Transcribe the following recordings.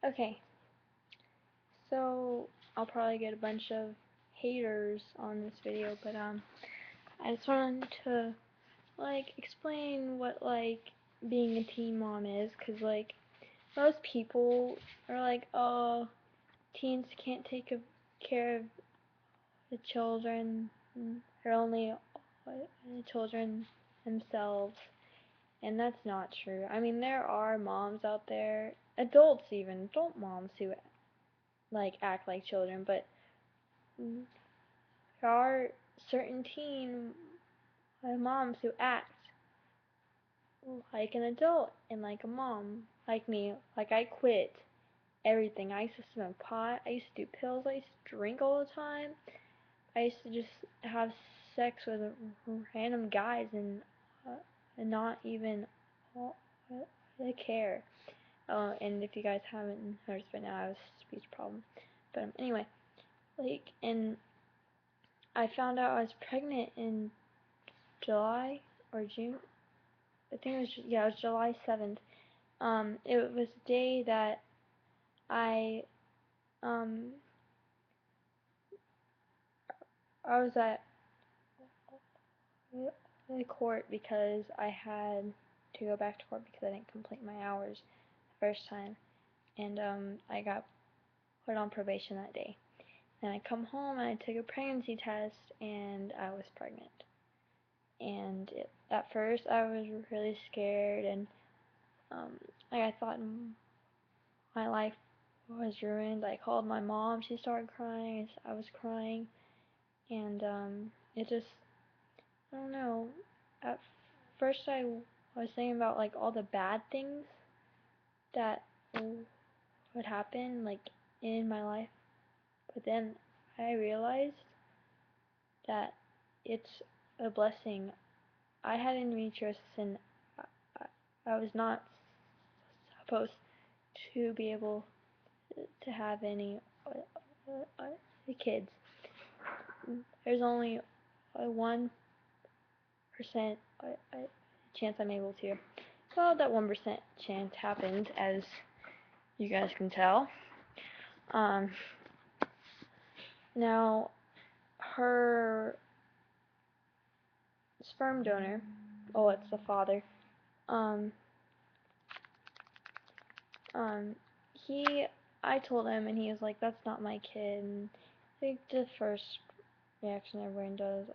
Okay, so I'll probably get a bunch of haters on this video, but I just wanted to explain what being a teen mom is, 'cause most people are like, oh, teens can't take care of the children, they're only the children themselves, and that's not true. I mean, there are moms out there, adults even, adult moms who act like children, but there are certain teen moms who act like an adult and like a mom, like me. Like, I quit everything. I used to smoke pot, I used to do pills, I used to drink all the time. I used to just have sex with random guys and not even care. And if you guys haven't noticed by now, I have a speech problem. But anyway, and I found out I was pregnant in July or June. I think it was, yeah, it was July 7th. It was the day that I um I was at the court because I had to go back to court because I didn't complete my hours the first time, and I got put on probation that day. And I come home and I took a pregnancy test and I was pregnant. And at first I was really scared, and um, I thought my life was ruined. I called my mom, she started crying, I was crying, and it just, I don't know. At first I was thinking about all the bad things that would happen in my life, but then I realized that it's a blessing. I had endometriosis, and I, I was not supposed to be able to have any kids. There's only a 1% chance I'm able to. Well, that 1% chance happened, as you guys can tell. Um, Now, her sperm donor, oh, it's the father, um, um, he, I told him, and he was like, that's not my kid, and I think the first reaction everyone does,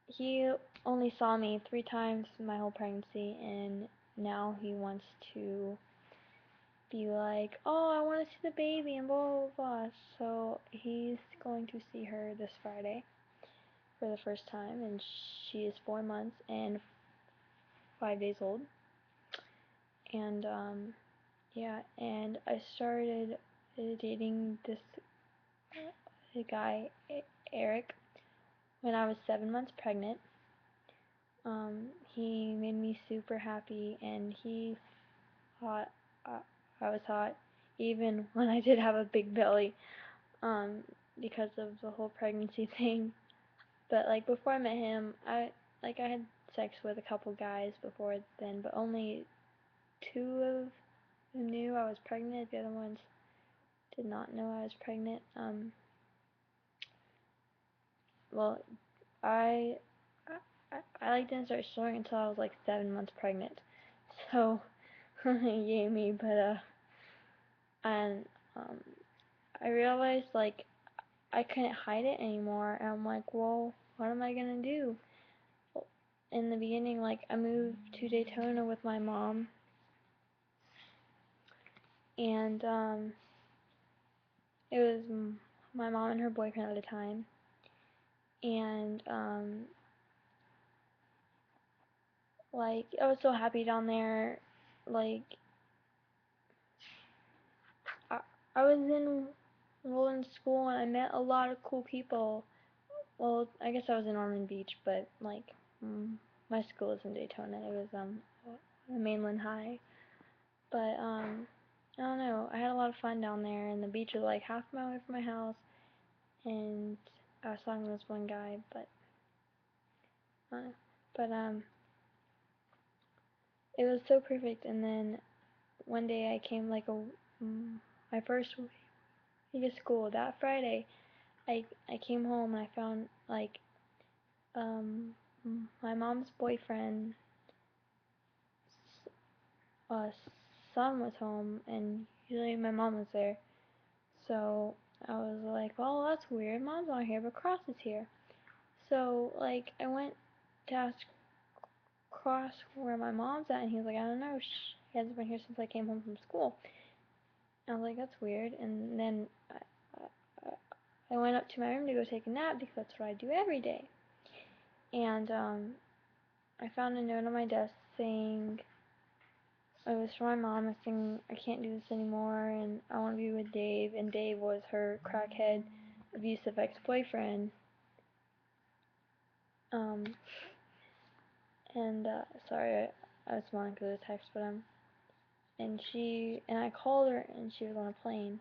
he only saw me 3 times my whole pregnancy, and now he wants to be like, oh, I want to see the baby, and blah, blah, blah. So he's going to see her this Friday for the first time, and she is 4 months and 5 days old. And yeah, and I started dating this guy, Eric, when I was 7 months pregnant. He made me super happy, and he thought I was hot, even when I did have a big belly, because of the whole pregnancy thing. But before I met him, I had sex with a couple guys before then, but only 2 of them knew I was pregnant. The other ones did not know I was pregnant. Well, I didn't start snoring until I was 7 months pregnant. So, yay me, but and um, I realized I couldn't hide it anymore, and I'm like, well, what am I gonna do? In the beginning, I moved to Daytona with my mom, and it was my mom and her boyfriend at the time, and I was so happy down there. Like, I, I was enrolled in school, and I met a lot of cool people. Well, I guess I was in Ormond Beach, but my school was in Daytona. It was Mainland High, but I don't know. I had a lot of fun down there, and the beach was half a mile away from my house, and I was talking to this one guy, but uh, but it was so perfect. And then one day I came my first week of school, that Friday, I came home and I found like um my mom's boyfriend uh son was home, and usually my mom was there. So I was like, well, that's weird. Mom's not here, but Cross is here. So like I went to ask Cross where my mom's at, and he was like, I don't know. She hasn't been here since I came home from school. And I was like, that's weird. And then I went up to my room to go take a nap because that's what I do every day. And I found a note on my desk saying it was from my mom saying I can't do this anymore and I want to be with Dave. And Dave was her crackhead, abusive ex-boyfriend. Um, and sorry, I was smiling because of the text, but and I called her and she was on a plane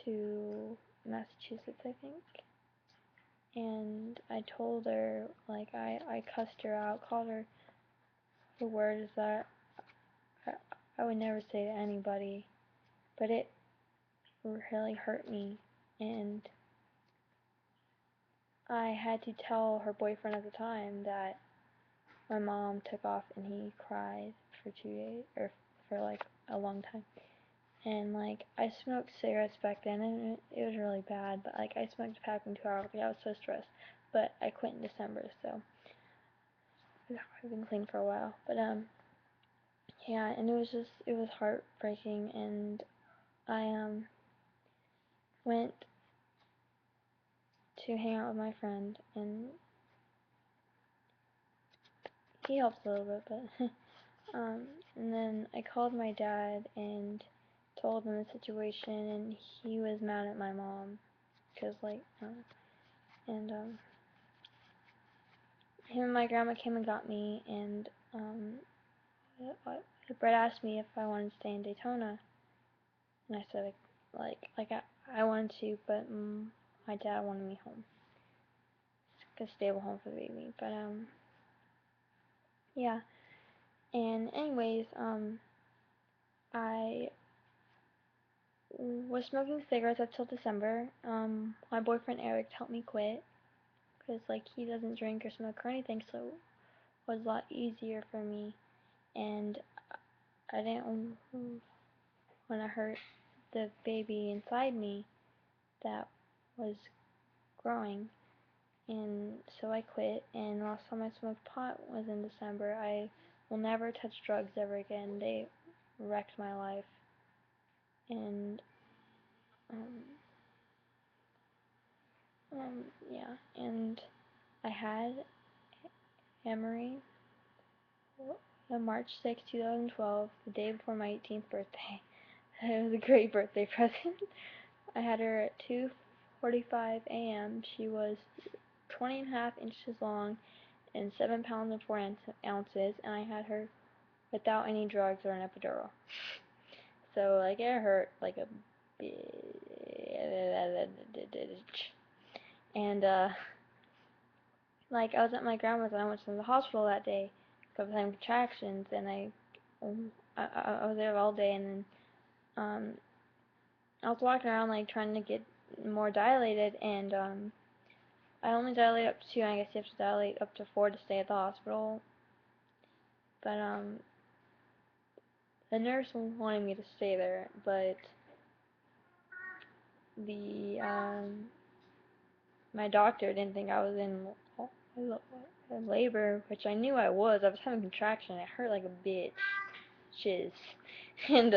to Massachusetts, I think. And I told her, like, I cussed her out, called her the words that I, I would never say to anybody, but it really hurt me. And I had to tell her boyfriend at the time that my mom took off and he cried for 2 days, or for like a long time. And like I smoked cigarettes back then, and it was really bad. But like I smoked a pack in 2 hours. Like I was so stressed. But I quit in December, so I've been clean for a while. But yeah, and it was heartbreaking. And I went to hang out with my friend, and he helped a little bit, but and then I called my dad and told him the situation, and he was mad at my mom because like and him and my grandma came and got me, and Brett asked me if I wanted to stay in Daytona, and I said I wanted to, but my dad wanted me home, a stable home for the baby. But yeah, and anyways, I was smoking cigarettes up till December. My boyfriend Eric helped me quit because like he doesn't drink or smoke or anything, so it was a lot easier for me. And I didn't want to hurt the baby inside me that was growing. And so I quit. And last time I smoked pot was in December. I will never touch drugs ever again. They wrecked my life. And um, yeah, and I had Emery on March 6, 2012, the day before my 18th birthday. It was a great birthday present. I had her at 2:45 a.m. She was 20.5 inches long and 7 pounds and 4 ounces, and I had her without any drugs or an epidural. So like it hurt like a bitch. And like I was at my grandma's and I went to the hospital that day because I was having contractions, and I was there all day, and then I was walking around like trying to get more dilated, and I only dilate up to 2. I guess you have to dilate up to 4 to stay at the hospital. But the nurse wanted me to stay there, but the my doctor didn't think I was in labor, which I knew I was. I was having contraction. It hurt like a bitch. Shiz. And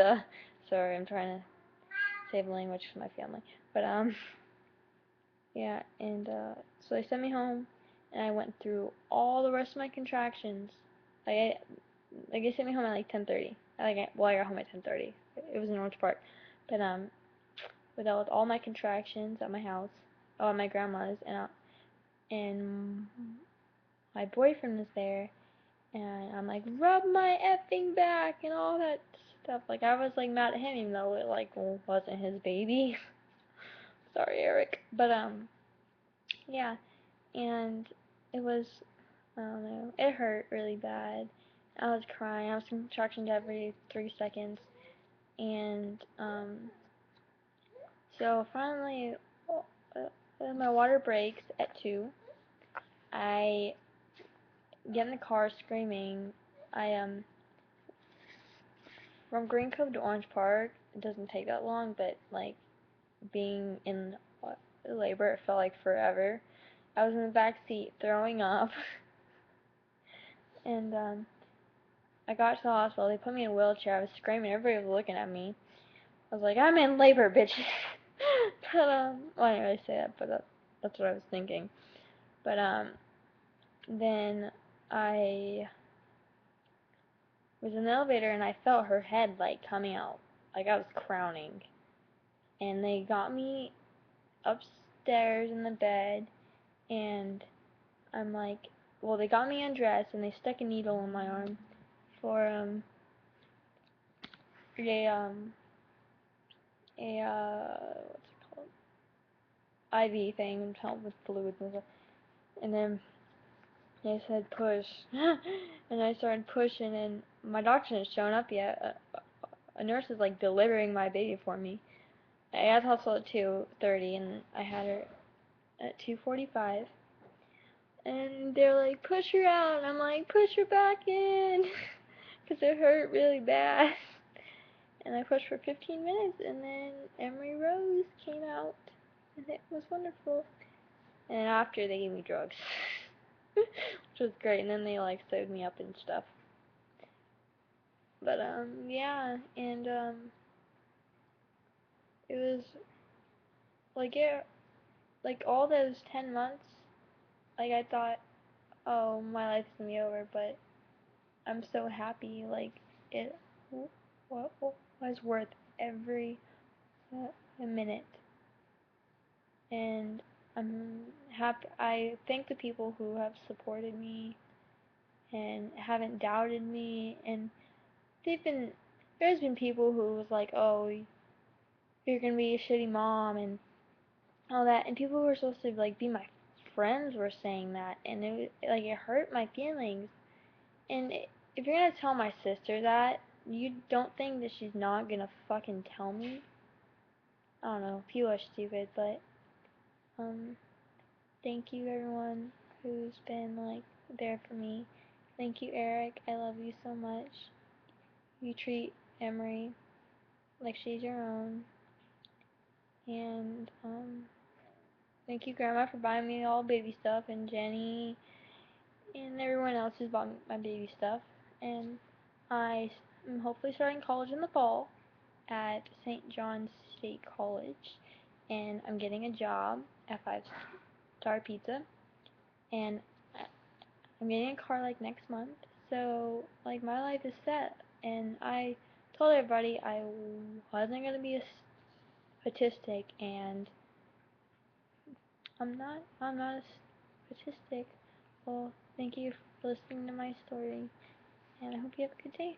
sorry, I'm trying to save language for my family. But yeah, and so they sent me home, and I went through all the rest of my contractions. Like they sent me home at like 10:30. I got home at 10:30. It was in Orange Park, but with all my contractions at my house, at my grandma's, and my boyfriend was there, and I'm like, rub my effing back and all that stuff. Like I was like mad at him, even though it like wasn't his baby. Sorry, Eric. But yeah, and it was, I don't know, it hurt really bad. I was crying. I was contractions every 3 seconds, And so finally, my water breaks at 2. I get in the car screaming. I From Green Cove to Orange Park, it doesn't take that long, but like being in labor, it felt like forever. I was in the back seat throwing up, and I got to the hospital. They put me in a wheelchair. I was screaming. Everybody was looking at me. I was like, I'm in labor, bitch. But well, I didn't really say that, but that's what I was thinking. But then I was in the elevator and I felt her head like coming out, like I was crowning. And they got me upstairs in the bed, and I'm like, well, they got me undressed and they stuck a needle in my arm for what's it called, IV thing to help with fluids and stuff. And then they said push, and I started pushing, and my doctor hasn't shown up yet. A nurse is like delivering my baby for me. I got to the hospital at 2:30, and I had her at 2:45. And they're like, push her out, and I'm like, push her back in, because it hurt really bad. And I pushed for 15 minutes, and then Emery Rose came out, and it was wonderful. And after, they gave me drugs, which was great. And then they like sewed me up and stuff. But yeah, and it was like all those 10 months, like I thought, oh, my life's gonna be over, but I'm so happy. Like it was worth every a minute, and I'm happy. I thank the people who have supported me and haven't doubted me, and they've been there's been people who was like, oh, you're gonna be a shitty mom and all that, and people who were supposed to like be my friends were saying that, and it hurt my feelings. And if you're gonna tell my sister that, you don't think that she's not gonna fucking tell me? I don't know, people are stupid, but um thank you everyone who's been like there for me. Thank you, Eric. I love you so much. You treat Emery like she's your own. And thank you, Grandma, for buying me all baby stuff, and Jenny, and everyone else who's bought my baby stuff. And I am hopefully starting college in the fall at St. John's State College, and I'm getting a job at Five Star Pizza, and I'm getting a car like next month. So like my life is set, and I told everybody I wasn't gonna be a statistic, and I'm not a statistic. Well, thank you for listening to my story, and I hope you have a good day.